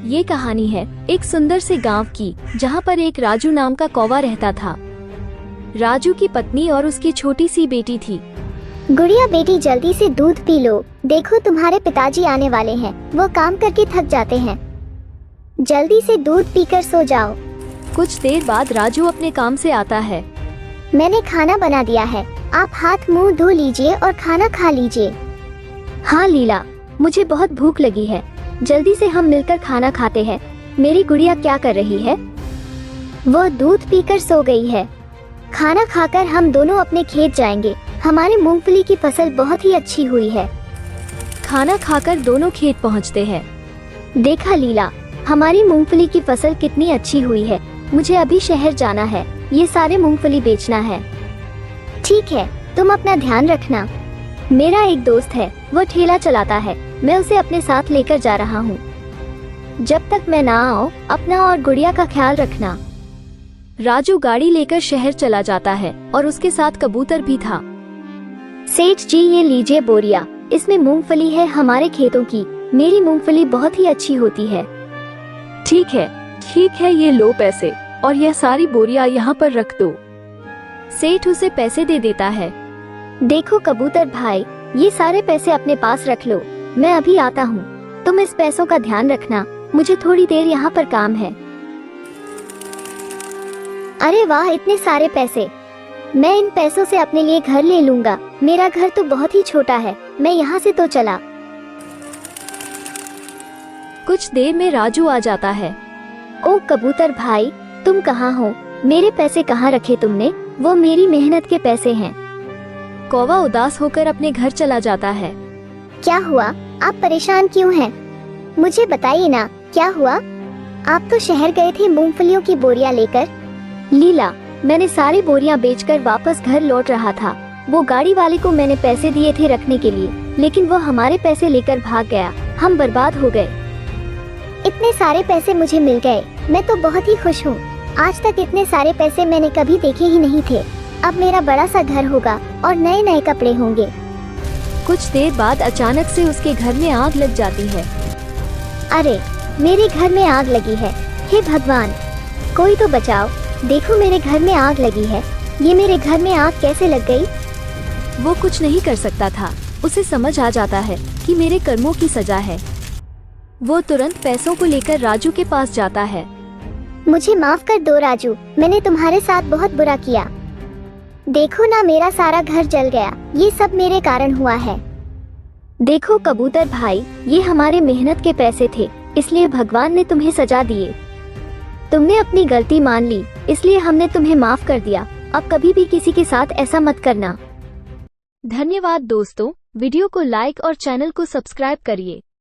ये कहानी है एक सुंदर से गांव की, जहां पर एक राजू नाम का कौवा रहता था। राजू की पत्नी और उसकी छोटी सी बेटी थी। गुड़िया बेटी जल्दी से दूध पी लो, देखो तुम्हारे पिताजी आने वाले हैं, वो काम करके थक जाते हैं। जल्दी से दूध पीकर सो जाओ। कुछ देर बाद राजू अपने काम से आता है। मैंने खाना बना दिया है, आप हाथ मुंह धो लीजिए और खाना खा लीजिए। हाँ लीला, मुझे बहुत भूख लगी है, जल्दी से हम मिलकर खाना खाते हैं। मेरी गुड़िया क्या कर रही है? वो दूध पीकर सो गई है। खाना खाकर हम दोनों अपने खेत जाएंगे, हमारी मूंगफली की फसल बहुत ही अच्छी हुई है। खाना खाकर दोनों खेत पहुंचते हैं। देखा लीला, हमारी मूंगफली की फसल कितनी अच्छी हुई है। मुझे अभी शहर जाना है, ये सारे मूंगफली बेचना है। ठीक है, तुम अपना ध्यान रखना। मेरा एक दोस्त है, वो ठेला चलाता है, मैं उसे अपने साथ लेकर जा रहा हूँ। जब तक मैं ना आऊँ, अपना और गुड़िया का ख्याल रखना। राजू गाड़ी लेकर शहर चला जाता है और उसके साथ कबूतर भी था। सेठ जी, ये लीजिए बोरिया, इसमें मूंगफली है हमारे खेतों की। मेरी मूंगफली बहुत ही अच्छी होती है। ठीक है, ये लो पैसे और यह सारी बोरियां यहाँ पर रख दो। सेठ उसे पैसे दे देता है। देखो कबूतर भाई, ये सारे पैसे अपने पास रख लो, मैं अभी आता हूँ। तुम इस पैसों का ध्यान रखना, मुझे थोड़ी देर यहाँ पर काम है। अरे वाह, इतने सारे पैसे! मैं इन पैसों से अपने लिए घर ले लूंगा। मेरा घर तो बहुत ही छोटा है, मैं यहाँ से तो चला। कुछ देर में राजू आ जाता है। ओ कबूतर भाई, तुम कहाँ हो? मेरे पैसे कहाँ रखे तुमने? वो मेरी मेहनत के पैसे हैं। कौवा उदास होकर अपने घर चला जाता है। क्या हुआ? आप परेशान क्यों हैं? मुझे बताइए ना, क्या हुआ? आप तो शहर गए थे मूंगफलियों की बोरियां लेकर। लीला, मैंने सारी बोरियां बेचकर वापस घर लौट रहा था। वो गाड़ी वाले को मैंने पैसे दिए थे रखने के लिए, लेकिन वो हमारे पैसे लेकर भाग गया। हम बर्बाद हो गए। इतने सारे पैसे मुझे मिल गए, मैं तो बहुत ही खुश हूँ। आज तक इतने सारे पैसे मैंने कभी देखे ही नहीं थे। अब मेरा बड़ा सा घर होगा और नए नए कपड़े होंगे। कुछ देर बाद अचानक से उसके घर में आग लग जाती है। अरे, मेरे घर में आग लगी है। हे भगवान, कोई तो बचाओ। देखो, मेरे घर में आग लगी है। ये मेरे घर में आग कैसे लग गई? वो कुछ नहीं कर सकता था। उसे समझ आ जाता है कि मेरे कर्मों की सजा है। वो तुरंत पैसों को लेकर राजू के पास जाता है। मुझे माफ कर दो राजू, मैंने तुम्हारे साथ बहुत बुरा किया। देखो ना, मेरा सारा घर जल गया। ये सब मेरे कारण हुआ है। देखो कबूतर भाई, ये हमारे मेहनत के पैसे थे, इसलिए भगवान ने तुम्हें सजा दिए। तुमने अपनी गलती मान ली, इसलिए हमने तुम्हें माफ कर दिया। अब कभी भी किसी के साथ ऐसा मत करना। धन्यवाद दोस्तों, वीडियो को लाइक और चैनल को सब्सक्राइब करिए।